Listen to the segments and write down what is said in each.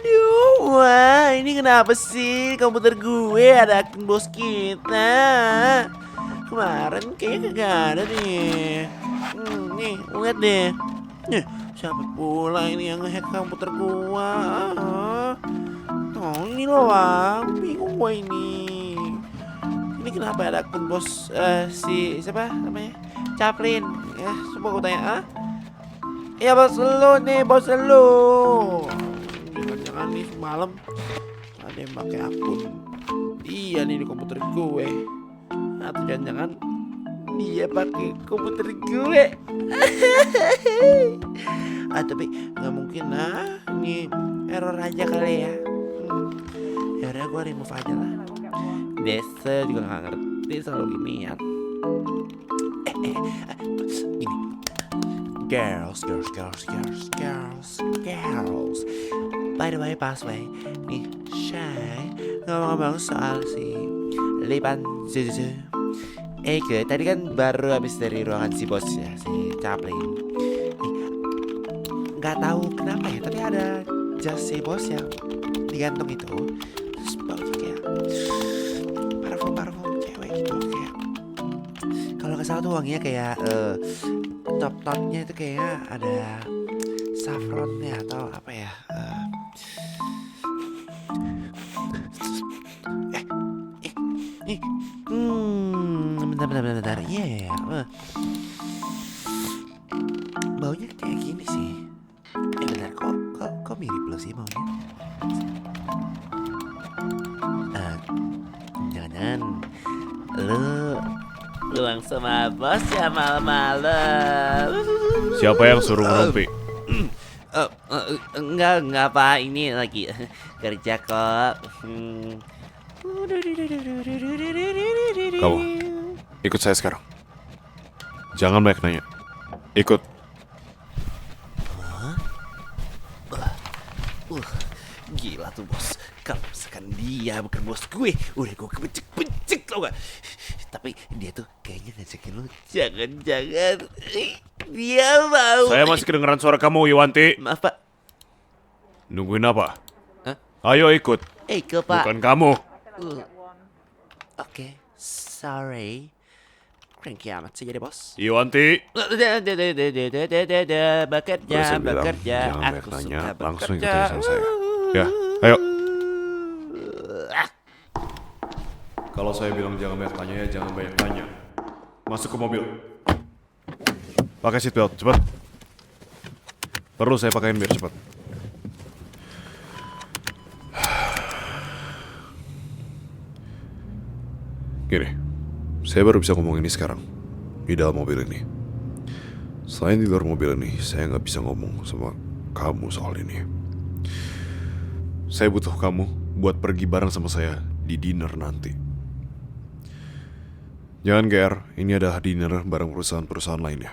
Aduh, wah ini kenapa sih komputer gue ada akun bos kita? Kemarin kayaknya kagak ada nih. Nih, lihat deh. Nih, siapa pula ini yang ngehack komputer gua? Oh, ini loh, Bang. Bingung gua ini. Ini kenapa ada akun bos si siapa namanya? Chaplin. Ya, coba gua tanya, ah? Ya bos lu nih, bos lu. Jangan-jangan nih semalam ada yang pakai akun dia nih di komputer gue. Atau jangan-jangan dia pakai komputer gue. Tapi nggak mungkin ini error aja kali ya. Ya udah gue remove aja lah. Desa juga nggak ngerti selalu ginian. Gini. Girls. By the way, nih Shay ngomong-ngomong soal si Lipan Zuzu. Tadi kan baru habis dari ruangan si bos ya, si Chaplin. Nggak tahu kenapa ya, tapi ada jas si bos yang digantung itu. Terus baunya kayak parfum cewek gitu, kayak kalau nggak salah tuh wanginya kayak top-topnya itu kayaknya ada saffronnya atau apa ya. Bentar. Iya. Baunya kayak gini sih. Bentar, kok mirip lo sih baunya? Jangan lu langsung sama bos ya malam-malam. Siapa yang suruh ngerumpi? Enggak Pak, ini lagi kerja kok. Kamu ikut saya sekarang. Jangan banyak nanya. Ikut. Gila tuh bos. Kalau misalkan dia bukan bos gue, udah gue kebencik tau gak? Tapi dia tuh kayaknya ngajakin lu. Jangan dia mau. Saya masih kedengeran suara kamu, Yuwanti. Maaf Pak. Nungguin apa? Hah? Ayo ikut. Ke Pak. Bukan kamu. Oke, sorry. Cranky amat sih jadi bos. Yuwanti. Bekerja. Jangan banyak Aku nanya. suka Langsung bekerja. ikutin saya. Ya, ayo. Kalau saya bilang jangan banyak tanya ya jangan banyak tanya. Masuk ke mobil. Pakai seatbelt, cepat. Perlu saya pakaiin biar cepat. Gini, saya baru bisa ngomong ini sekarang di dalam mobil ini. Selain di luar mobil ini, saya nggak bisa ngomong sama kamu soal ini. Saya butuh kamu buat pergi bareng sama saya di dinner nanti. Jangan GR, ini adalah dinner bareng perusahaan-perusahaan lainnya.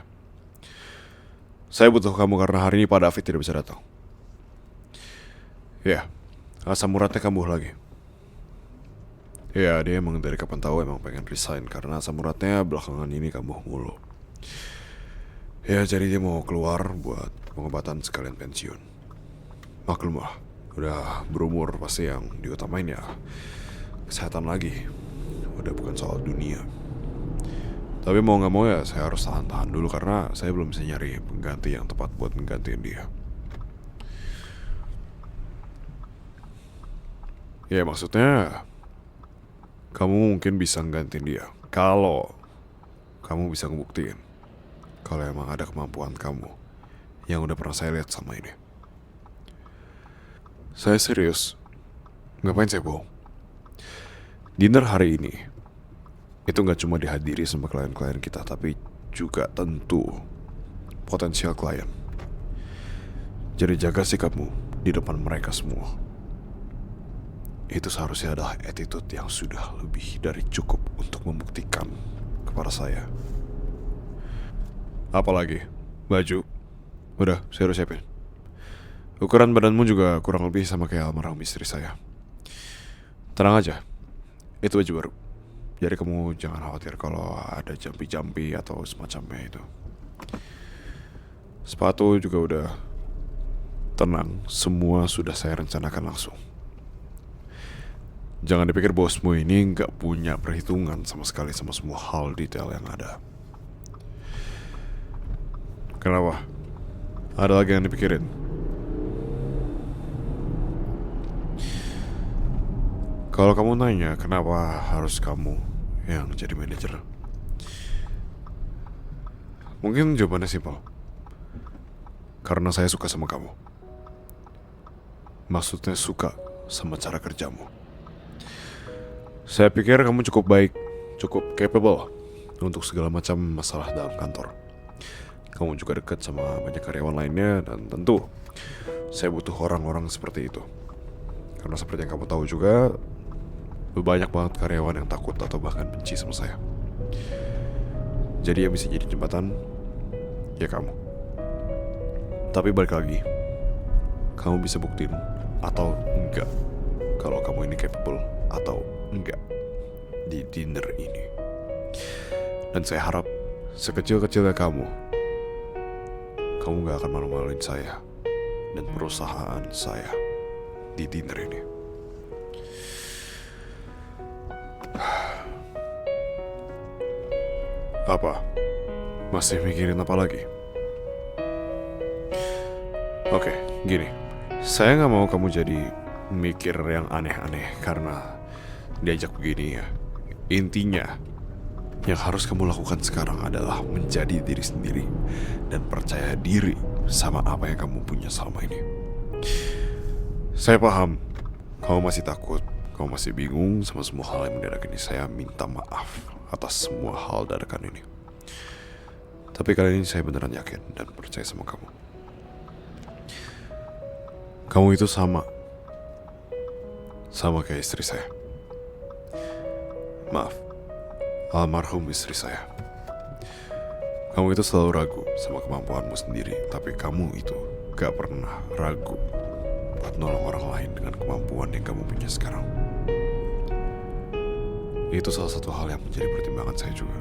Saya butuh kamu karena hari ini Pak David tidak bisa datang. Ya, asam uratnya kambuh lagi. Ya, dia emang dari kapan tahu emang pengen resign karena asam uratnya belakangan ini kambuh mulu. Ya, jadi dia mau keluar buat pengobatan sekalian pensiun. Maklum lah, udah berumur pasti yang diutamain ya kesehatan lagi. Udah bukan soal dunia. Tapi mau gak mau ya saya harus tahan-tahan dulu karena saya belum bisa nyari pengganti yang tepat buat menggantiin dia. Ya maksudnya kamu mungkin bisa nggantiin dia kalau kamu bisa ngebuktiin kalau emang ada kemampuan kamu yang udah pernah saya lihat sama ini. Saya serius. Ngapain saya bohong? Dinner hari ini itu gak cuma dihadiri sama klien-klien kita, tapi juga tentu potensial klien. Jadi jaga sikapmu di depan mereka semua. Itu seharusnya adalah attitude yang sudah lebih dari cukup untuk membuktikan kepada saya. Apalagi baju udah saya udah siapin. Ukuran badanmu juga kurang lebih sama kayak almarhum istri saya. Tenang aja, itu baju baru. Jadi kamu jangan khawatir kalau ada jampi-jampi atau semacamnya itu. Sepatu juga udah Tenang, semua sudah saya rencanakan langsung. Jangan dipikir bosmu ini nggak punya perhitungan sama sekali sama semua hal detail yang ada. Kenapa? Ada lagi yang dipikirin? Kalau kamu nanya kenapa harus kamu yang jadi manajer, mungkin jawabannya simpel. Karena saya suka sama kamu. Maksudnya suka sama cara kerjamu. Saya pikir kamu cukup baik, cukup capable untuk segala macam masalah dalam kantor. Kamu juga dekat sama banyak karyawan lainnya, dan tentu saya butuh orang-orang seperti itu. Karena seperti yang kamu tahu juga, banyak banget karyawan yang takut atau bahkan benci sama saya. Jadi yang bisa jadi jembatan, ya kamu. Tapi balik lagi, kamu bisa buktiin atau enggak kalau kamu ini capable atau enggak di dinner ini. Dan saya harap sekecil-kecilnya kamu gak akan malu-maluin saya dan perusahaan saya di dinner ini. Apa? Masih mikirin apa lagi? Oke, gini. Saya gak mau kamu jadi mikir yang aneh-aneh karena diajak begini ya. Intinya, yang harus kamu lakukan sekarang adalah menjadi diri sendiri dan percaya diri sama apa yang kamu punya selama ini. Saya paham, kamu masih takut, kamu masih bingung sama semua hal yang mendadak ini. Saya minta maaf atas semua hal dadakan ini. Tapi kali ini saya beneran yakin dan percaya sama kamu. Kamu itu sama kayak istri saya. Maaf, almarhum istri saya. Kamu itu selalu ragu sama kemampuanmu sendiri, tapi kamu itu gak pernah ragu buat nolong orang lain dengan kemampuan yang kamu punya sekarang. Itu salah satu hal yang menjadi pertimbangan saya juga.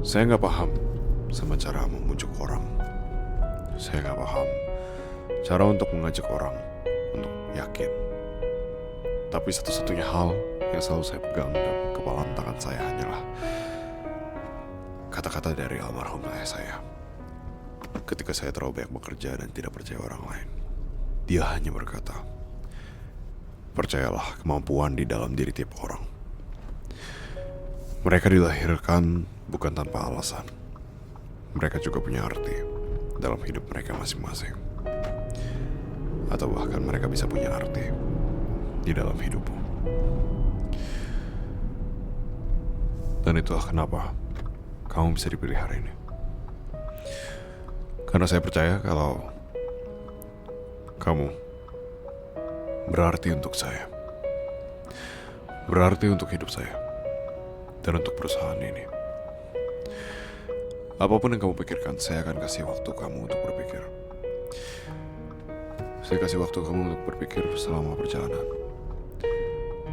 Saya gak paham sama cara membujuk orang. Saya gak paham cara untuk mengajak orang untuk yakin. Tapi satu-satunya hal yang selalu saya pegang dalam kepalan tangan saya hanyalah kata-kata dari almarhum ayah saya. Ketika saya terlalu banyak bekerja dan tidak percaya orang lain, dia hanya berkata, percayalah kemampuan di dalam diri tiap orang. Mereka dilahirkan bukan tanpa alasan. Mereka juga punya arti dalam hidup mereka masing-masing. Atau bahkan mereka bisa punya arti di dalam hidupmu. Dan itulah kenapa kamu bisa dipilih hari ini. Karena saya percaya kalau kamu berarti untuk saya, berarti untuk hidup saya, dan untuk perusahaan ini. Apapun yang kamu pikirkan, saya akan kasih waktu kamu untuk berpikir. Saya kasih waktu kamu untuk berpikir selama perjalanan.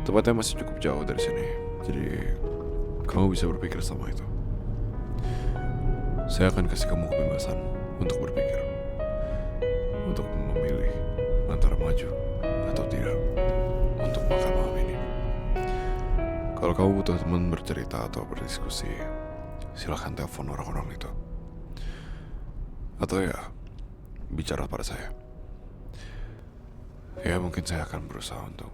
Tempatnya masih cukup jauh dari sini, jadi kamu bisa berpikir selama itu. Saya akan kasih kamu kebebasan untuk berpikir, untuk memilih antara maju atau tidak untuk makan malam ini. Kalau kamu butuh teman bercerita atau berdiskusi, silahkan telepon orang-orang itu. Atau ya, bicara pada saya. Ya mungkin saya akan berusaha untuk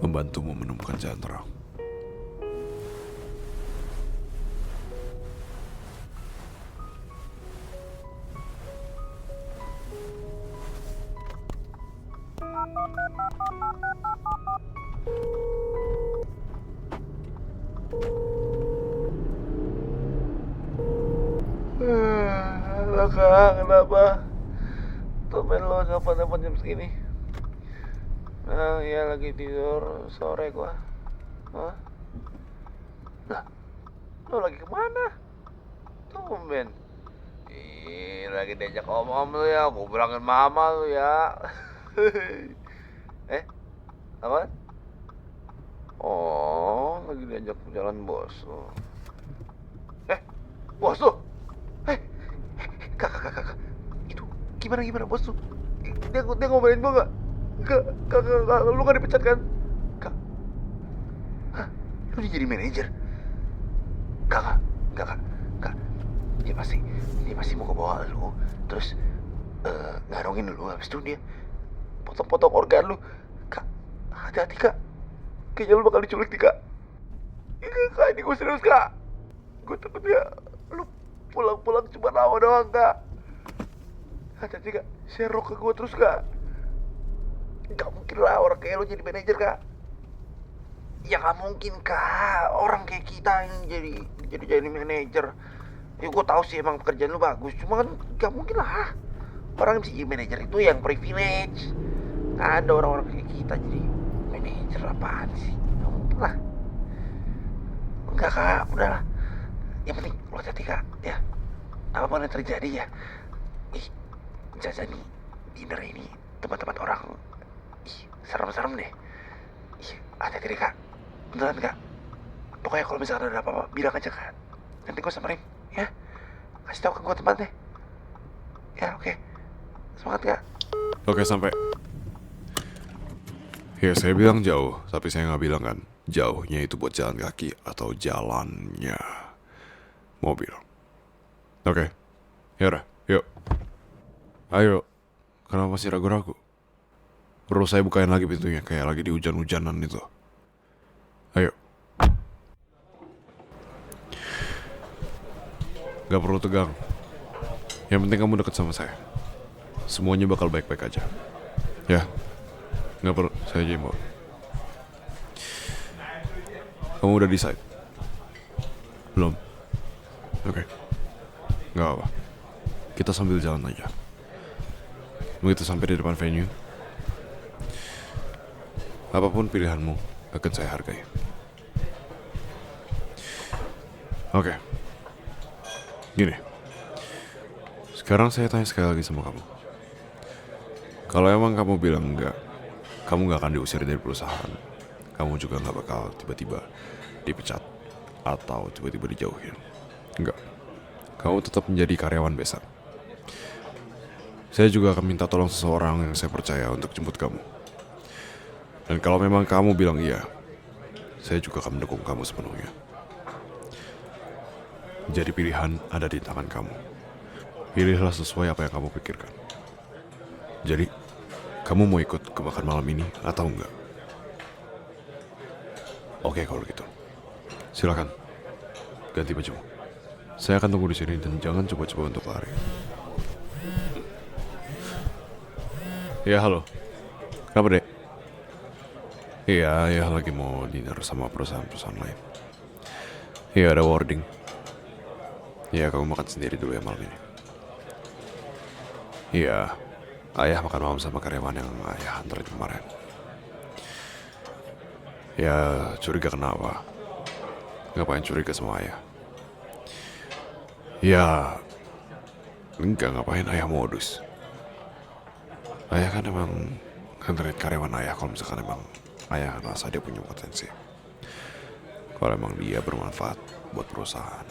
membantumu menemukan jalan terang. Lo kak, kenapa? Tumben lo nelfon jam segini. Nah, ya lagi tidur sore gua. Hah? Lah, lo lagi kemana? Tumben. Ih, lagi diajak om-om lu ya. Gua bilangin mama lu ya. Apa? Oh, lagi diajak jalan bos lo. Bos lo? Kakak. Itu Gimana bos tuh? Dia ngomelin gua nggak? Kak, lu nggak dipecat kan? Kak, hah? Lu jadi manajer? Kak, kak. Dia pasti mau kebawa lu, terus ngarongin lu, habis itu dia potong-potong organ lu. Kak, hati-hati kak. Kayaknya lu bakal diculik nih kak. Kak, ini gue serius kak. Gue takutnya lu pulang-pulang cuma nama doang kak. Hati-hati kak, share ke gue terus kak. Gak mungkin lah orang kayak lu jadi manajer kak. Ya gak mungkin kak, orang kayak kita yang jadi manajer. Ya gue tahu sih emang pekerjaan lu bagus, cuma kan gak mungkin lah. Orang yang jadi manajer itu yang privilege. Gak ada orang-orang kayak kita jadi manajer apaan sih? Gak mungkin lah. Enggak kak, udahlah. Yang penting lu hati-hati kak, ya. Apapun yang terjadi ya. Jajan nih, dinner ini tempat-tempat orang. Serem-serem deh. Hati-hati deh kak. Beneran kak. Pokoknya kalau misalkan ada apa-apa, bilang aja kak. Nanti gue samperin, ya. Kasih tau ke gue tempatnya. Ya oke. Semangat kak. Oke, sampai. Ya, saya bilang jauh, tapi saya nggak bilang kan jauhnya itu buat jalan kaki atau jalannya mobil. Oke, yaudah, yuk. Ayo, kenapa masih ragu-ragu? Perlu saya bukain lagi pintunya kayak lagi di hujan-hujanan itu. Ayo. Gak perlu tegang. Yang penting kamu deket sama saya. Semuanya bakal baik-baik aja. Ya. Gak perlu, saya aja yang bawa. Kamu udah decide? Belum? Oke. Gak apa. Kita sambil jalan aja. Begitu sampai di depan venue, apapun pilihanmu akan saya hargai. Oke. Gini. Sekarang saya tanya sekali lagi sama kamu. Kalau emang kamu bilang enggak, kamu gak akan diusir dari perusahaan. Kamu juga gak bakal tiba-tiba dipecat atau tiba-tiba dijauhin. Enggak. Kamu tetap menjadi karyawan biasa. Saya juga akan minta tolong seseorang yang saya percaya untuk jemput kamu. Dan kalau memang kamu bilang iya, saya juga akan mendukung kamu sepenuhnya. Jadi pilihan ada di tangan kamu. Pilihlah sesuai apa yang kamu pikirkan. Jadi, kamu mau ikut ke makan malam ini atau enggak? Oke kalau gitu. Silakan. Ganti bajumu. Saya akan tunggu di sini dan jangan coba-coba untuk lari. Ya halo. Kenapa dek? Iya lagi mau dinner sama perusahaan-perusahaan lain. Iya ada wording. Iya kamu makan sendiri dulu ya malam ini. Iya, ayah makan malam sama karyawan yang ayah antar kemarin. Ya curiga kenapa? Ngapain curiga sama ayah? Ya enggak, ngapain ayah modus. Ayah kan emang nganterin karyawan ayah kalau misalkan emang ayah rasa dia punya potensi. Kalau emang dia bermanfaat buat perusahaan.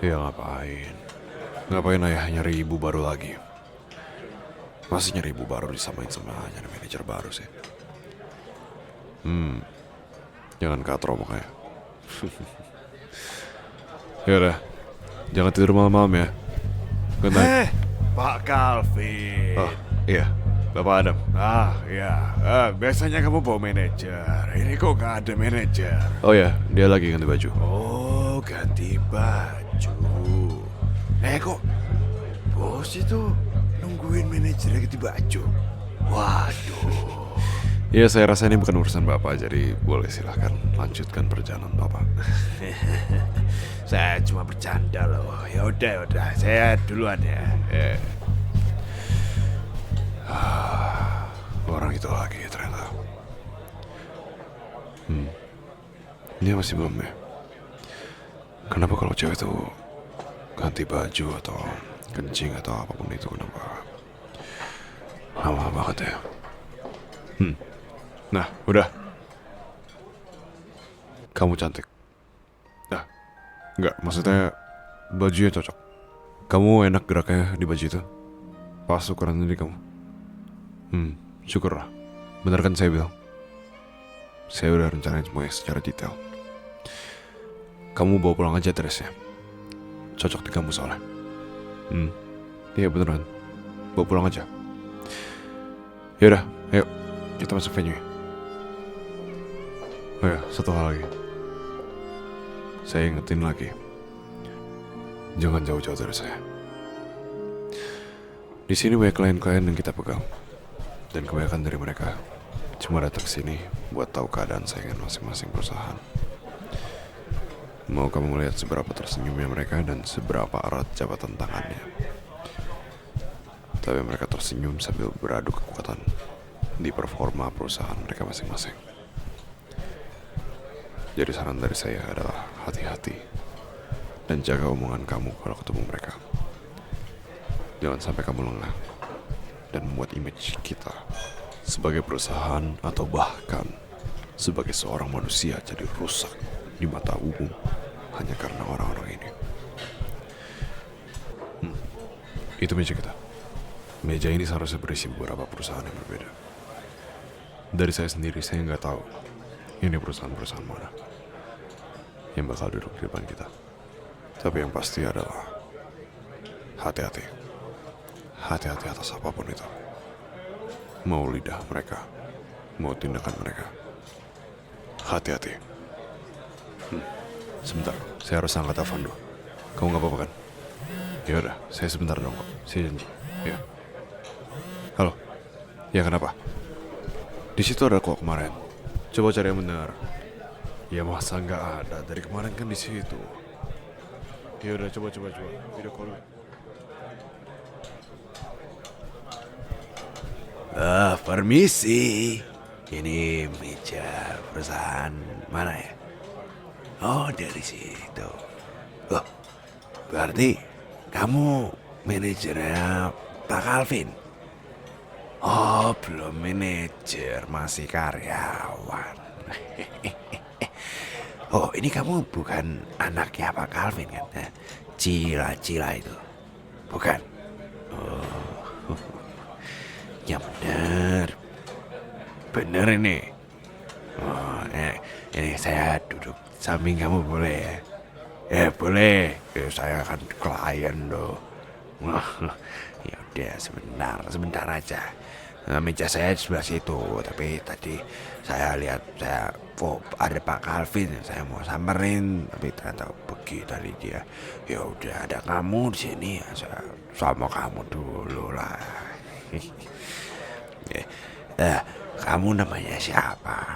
Ya ngapain ayah nyari ibu baru lagi? Masih nyari ibu baru disamain sama nyari manajer baru sih. Jangan katro makanya. Yaudah, jangan tidur malam-malam ya. Good night. Pak Calvin. Oh iya, Bapak Adam. Iya. Biasanya kamu bawa manajer. Ini kok gak ada manajer? Oh ya, dia lagi ganti baju. Oh, ganti baju. Kok bos itu nungguin manajernya ganti baju? Waduh. Iya, saya rasa ini bukan urusan Bapak, jadi boleh silahkan lanjutkan perjalanan Bapak. Saya cuma bercanda loh. Ya udah, saya duluan ya. Orang itu lagi ternyata. Dia masih belum ya. Kenapa kalau cewek itu ganti baju atau kencing atau apapun itu, kenapa lama banget ya? Nah, udah. Kamu cantik. Nah, enggak, maksudnya bajunya cocok. Kamu enak geraknya di baju itu? Pas ukuran ini kamu. Syukurlah. Bener kan saya bilang? Saya udah rencanain semuanya secara detail. Kamu bawa pulang aja dressnya. Cocok di kamu soalnya. Iya beneran. Bawa pulang aja. Yaudah, ayo kita masuk venue. Oh ya, satu hal lagi. Saya ingetin lagi. Jangan jauh-jauh dari saya. Di sini banyak klien-klien yang kita pegang. Dan kebanyakan dari mereka cuma datang ke sini buat tahu keadaan saingan masing-masing perusahaan. Mau kamu melihat seberapa tersenyumnya mereka dan seberapa erat jabatan tangannya. Tapi mereka tersenyum sambil beradu kekuatan di performa perusahaan mereka masing-masing. Jadi saran dari saya adalah hati-hati dan jaga omongan kamu kalau ketemu mereka. Jangan sampai kamu lengah dan membuat image kita sebagai perusahaan atau bahkan sebagai seorang manusia jadi rusak di mata umum hanya karena orang-orang ini. Itu meja kita. Meja ini seharusnya berisi beberapa perusahaan yang berbeda. Dari saya sendiri, saya nggak tahu ini perusahaan-perusahaan mana yang bakal duduk di depan kita. Tapi yang pasti adalah hati-hati. Hati-hati atas apapun itu. Mau lidah mereka, mau tindakan mereka. Hati-hati. Sebentar, saya harus angkat telepon dulu. Kamu nggak apa-apa kan? Yaudah, saya sebentar dong kok. Saya janji. Ya. Halo. Ya kenapa? Di situ ada kok kemarin. Coba cari yang benar. Ya masa nggak ada? Dari kemarin kan di situ. Ya udah coba video call. Permisi. Ini meja perusahaan mana ya? Oh, dari situ. Oh, berarti kamu manajernya Pak Calvin? Oh, belum manajer, masih karyawan. Oh, ini kamu bukan anaknya Pak Calvin kan? Cila-cila itu. Bukan? Oh, ya benar. Benar ini. Oh, ini saya duduk samping kamu boleh ya? Ya boleh. Saya kan klien loh. Ya udah sebentar aja. Meja saya di sebelah situ, tapi tadi saya lihat ada Pak Calvin, saya mau samperin, tapi ternyata pergi tadi dia. Ya udah ada kamu di sini, ya saya sama kamu dulu lah. Kamu namanya siapa?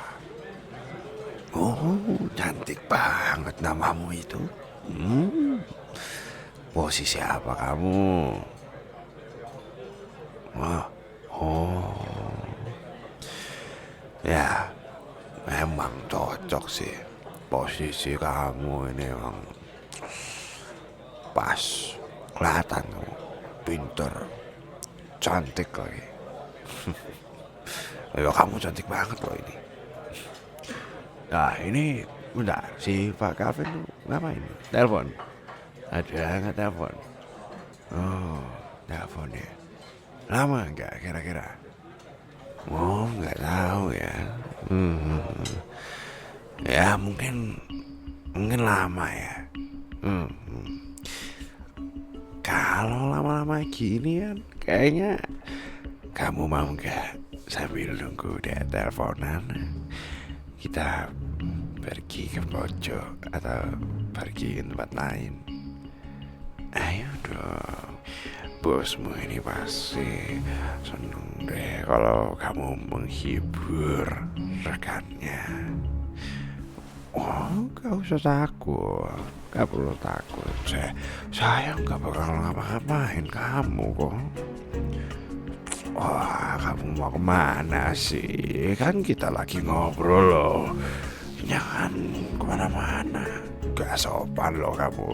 Oh, cantik banget namamu itu. Posisi apa kamu? Ya, memang cocok sih. Posisi kamu ini memang pas. Kelihatan kamu pinter, cantik lagi. Ya kamu cantik banget loh ini. Nah ini, bentar, si Pak Calvin tuh ngapain? Telepon? Ada nggak telepon? Oh, telepon ya. Lama nggak kira-kira? Oh, nggak tahu ya. Ya mungkin lama ya. Kalau lama-lama gini kan, kayaknya kamu mau nggak sambil nunggu dia teleponan, kita pergi ke pojok atau pergi ke tempat lain? Ayo dong. Bosmu ini pasti seneng deh kalau kamu menghibur rekannya. Oh, gak usah takut. Gak perlu takut. Saya gak bakal ngapa-ngapain kamu kok. Wah, kamu mau kemana sih? Kan kita lagi ngobrol loh. Jangan kemana-mana. Gak sopan loh kamu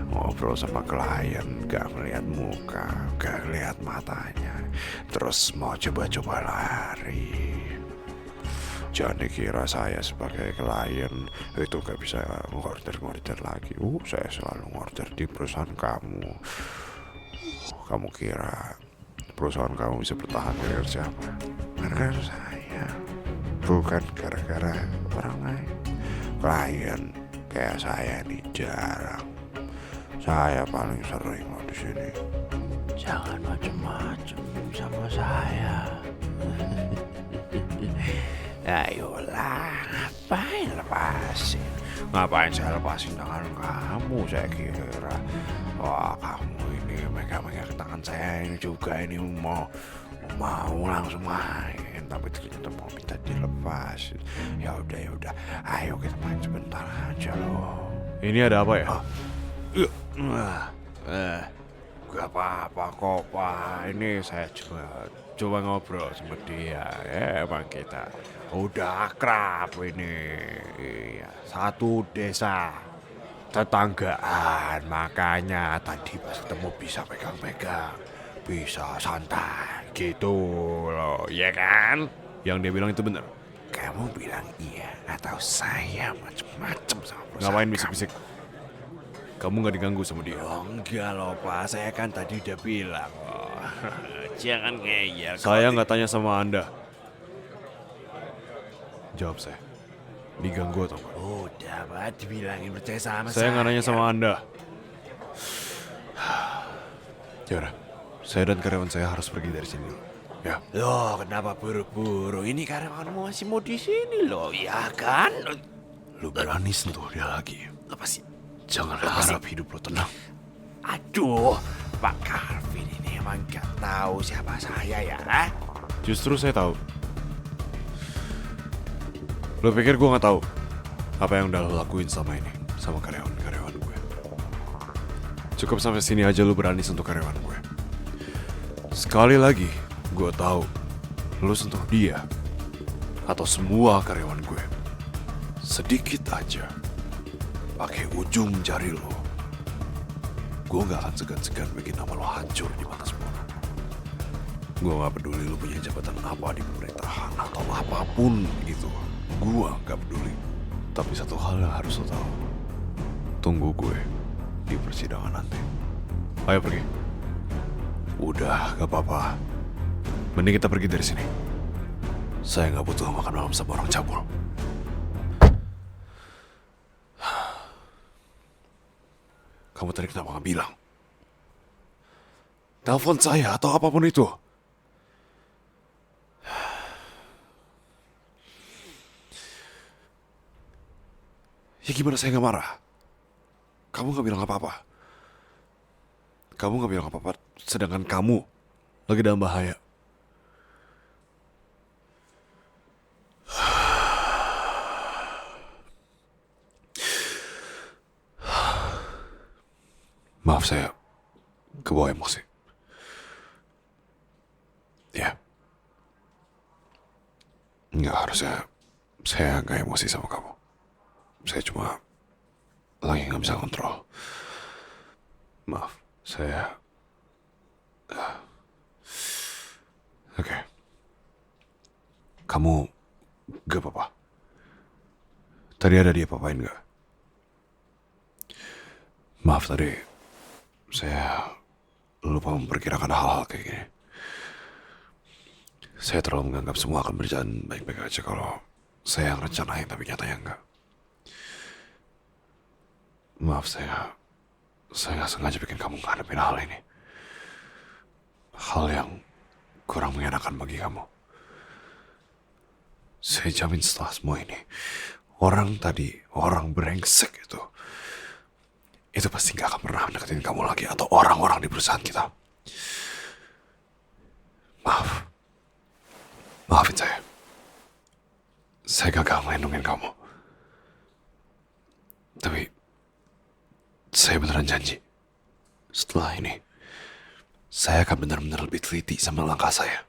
ngobrol sama klien, gak melihat muka, gak lihat matanya, terus mau coba-coba lari. Jangan dikira saya sebagai klien itu gak bisa ngorder lagi. Saya selalu ngorder di perusahaan kamu. kamu kira perusahaan kamu bisa bertahan gara-gara siapa? Gara-gara saya, bukan gara-gara orang lain. Klien kayak saya nih jarang. Saya paling sering loh di sini. Jangan macem-macem sama saya. Ayolah, ngapain lepasin? Ngapain saya lepasin tangan kamu? Saya kira, wah kamu ini megang-megang tangan saya ini juga ini mau langsung main, tapi ternyata mau minta dilepasin. Ya udah, ayo kita main sebentar aja loh. Ini ada apa ya? Gak apa-apa kok Pak. Ini saya coba ngobrol sama dia. Ya emang kita udah akrab ini. Iya, satu desa tetanggaan. Makanya tadi pas ketemu bisa pegang-pegang, bisa santai gitu loh, ya kan? Yang dia bilang itu benar. Kamu bilang iya atau saya macem-macem sama perusahaan Ngapain kamu? bisik-bisik? Kamu nggak diganggu sama dia? Oh, enggak loh Pak, saya kan tadi udah bilang loh. Jangan ngeyel. Saya nggak tanya sama Anda. Jawab saya. Diganggu atau enggak? Udah Pak, dibilangin percaya sama Saya nggak nanya sama Anda. Yaudah, saya dan karyawan saya harus pergi dari sini. Ya, Loh, kenapa buru-buru? Ini karyawanmu masih mau di sini loh, ya kan? lu berani sentuh dia lagi. Apa sih? Jangan harap hidup lo tenang. Aduh, Pak Calvin ini emang gak tahu siapa saya ya? Justru saya tahu. Lo pikir gue nggak tahu apa yang udah lo lakuin sama ini, sama karyawan gue. Cukup sampai sini aja lo berani sentuh karyawan gue. Sekali lagi, gue tahu lo sentuh dia atau semua karyawan gue. Sedikit aja, pakai ujung jari lo, gue gak akan segan-segan bikin nama lo hancur di mata semua. Gue gak peduli lo punya jabatan apa di pemerintahan atau apapun itu. Gue gak peduli. Tapi satu hal yang harus lo tahu. Tunggu gue di persidangan nanti. Ayo pergi. Udah, gak apa-apa. Mending kita pergi dari sini. Saya gak butuh makan malam sama orang cabul. Kamu tadi kenapa gak bilang? Telepon saya atau apapun itu. Ya gimana saya gak marah? Kamu gak bilang apa-apa. Kamu gak bilang apa-apa, sedangkan kamu lagi dalam bahaya. Maaf saya kebawa emosi. Ya. Nggak harusnya saya nggak emosi sama kamu. Saya cuma lagi nggak bisa kontrol. Maaf, saya... Oke. Kamu gak apa-apa? Tadi ada dia apa-apain nggak? Maaf tadi, saya lupa memperkirakan hal-hal kayak gini. Saya terlalu menganggap semua akan berjalan baik-baik aja kalau saya yang rencanain tapi nyatanya enggak. Maaf saya nggak sengaja bikin kamu ngadepin hal ini. Hal yang kurang mengenakan bagi kamu. Saya jamin setelah semua ini, orang brengsek itu pasti gak akan pernah deketin kamu lagi atau orang-orang di perusahaan kita. Maafin saya. Saya gagal melindungi kamu. Tapi saya beneran janji, setelah ini saya akan benar-benar lebih teliti sama langkah saya.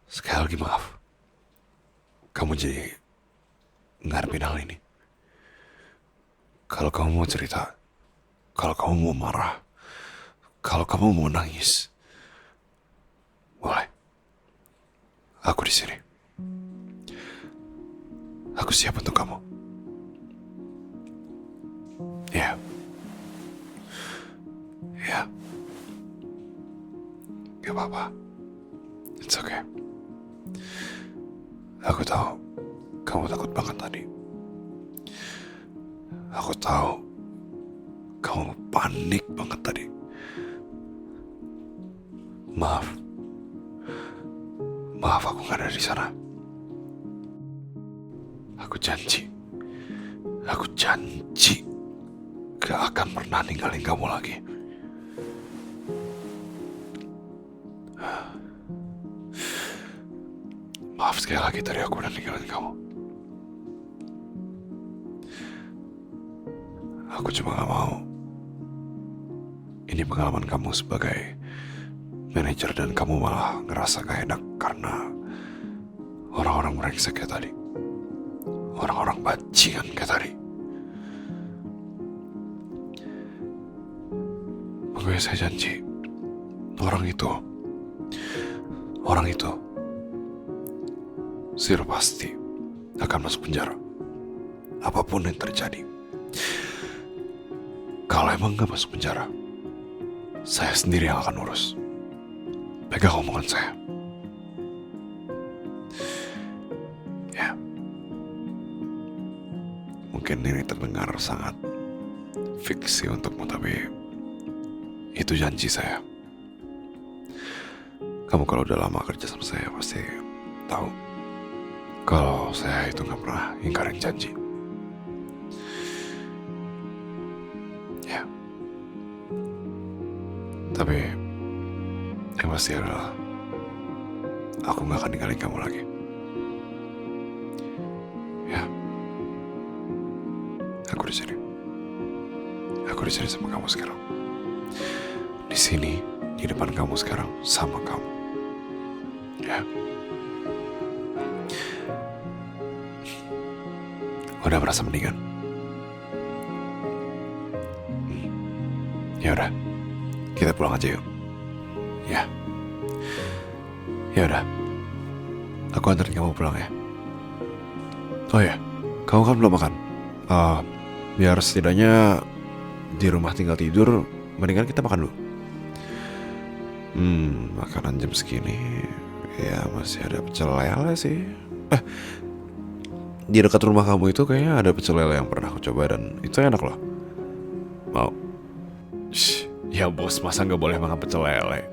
Sekali lagi maaf. Kamu jadi ngarepin hal ini. Kalau kamu mau cerita, kalau kamu mau marah, kalau kamu mau nangis, boleh. Aku di sini. Aku siap untuk kamu. Ya. Ya. Gak apa-apa. It's okay. Aku tahu kamu takut banget tadi. Aku tahu kamu panik banget tadi. Maaf. Maaf aku gak ada di sana. Aku janji gak akan pernah ninggalin kamu lagi. Maaf sekali lagi tadi aku udah ninggalin kamu. Aku cuma gak mau ini pengalaman kamu sebagai manajer dan kamu malah ngerasa gak enak karena orang-orang brengsek kayak tadi. Orang-orang bajingan kayak tadi. Makanya saya janji, orang itu Zero pasti akan masuk penjara. Apapun yang terjadi. Kalau emang gak masuk penjara, saya sendiri yang akan urus. Pegang omongan saya. Ya. Mungkin ini terdengar sangat fiksi untukmu, tapi itu janji saya. Kamu kalau udah lama kerja sama saya pasti tahu kalau saya itu gak pernah ingkarin janji. Ya. Tapi yang pasti adalah aku gak akan ninggalin kamu lagi. Ya. Aku di sini. Aku di sini sama kamu sekarang. Di sini, di depan kamu sekarang sama kamu. Ya. Udah merasa mendingan? Ya udah, kita pulang aja yuk. Ya. Ya udah. Aku anterin kamu pulang ya. Oh ya, kamu kan belum makan. Biar setidaknya di rumah tinggal tidur, mendingan kita makan dulu. Makanan jam segini ya masih ada pecel lele sih. Di dekat rumah kamu itu kayaknya ada pecel lele yang pernah aku coba dan itu enak loh. Mau? Ya bos, masa nggak boleh makan pecel lele?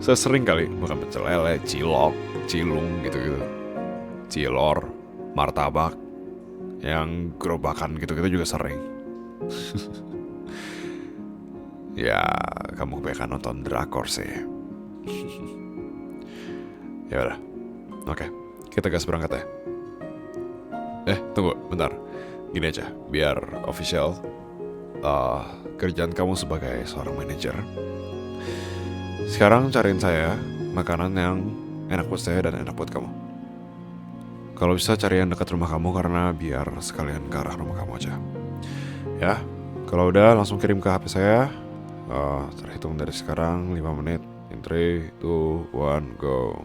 Saya sering kali makan pecel lele, cilok, cilung gitu-gitu, cilor, martabak, yang gerobakan gitu-gitu juga sering. Ya, kamu kebanyakan nonton drakor sih. Ya udah, oke, kita gas berangkat ya. Tunggu, bentar. Gini aja, biar official. Kerjaan kamu sebagai seorang manajer. Sekarang cariin saya makanan yang enak buat saya dan enak buat kamu. Kalau bisa cari yang dekat rumah kamu karena biar sekalian ke arah rumah kamu aja. Ya, kalau udah langsung kirim ke HP saya. Terhitung dari sekarang 5 menit. In 3, 2, 1, go.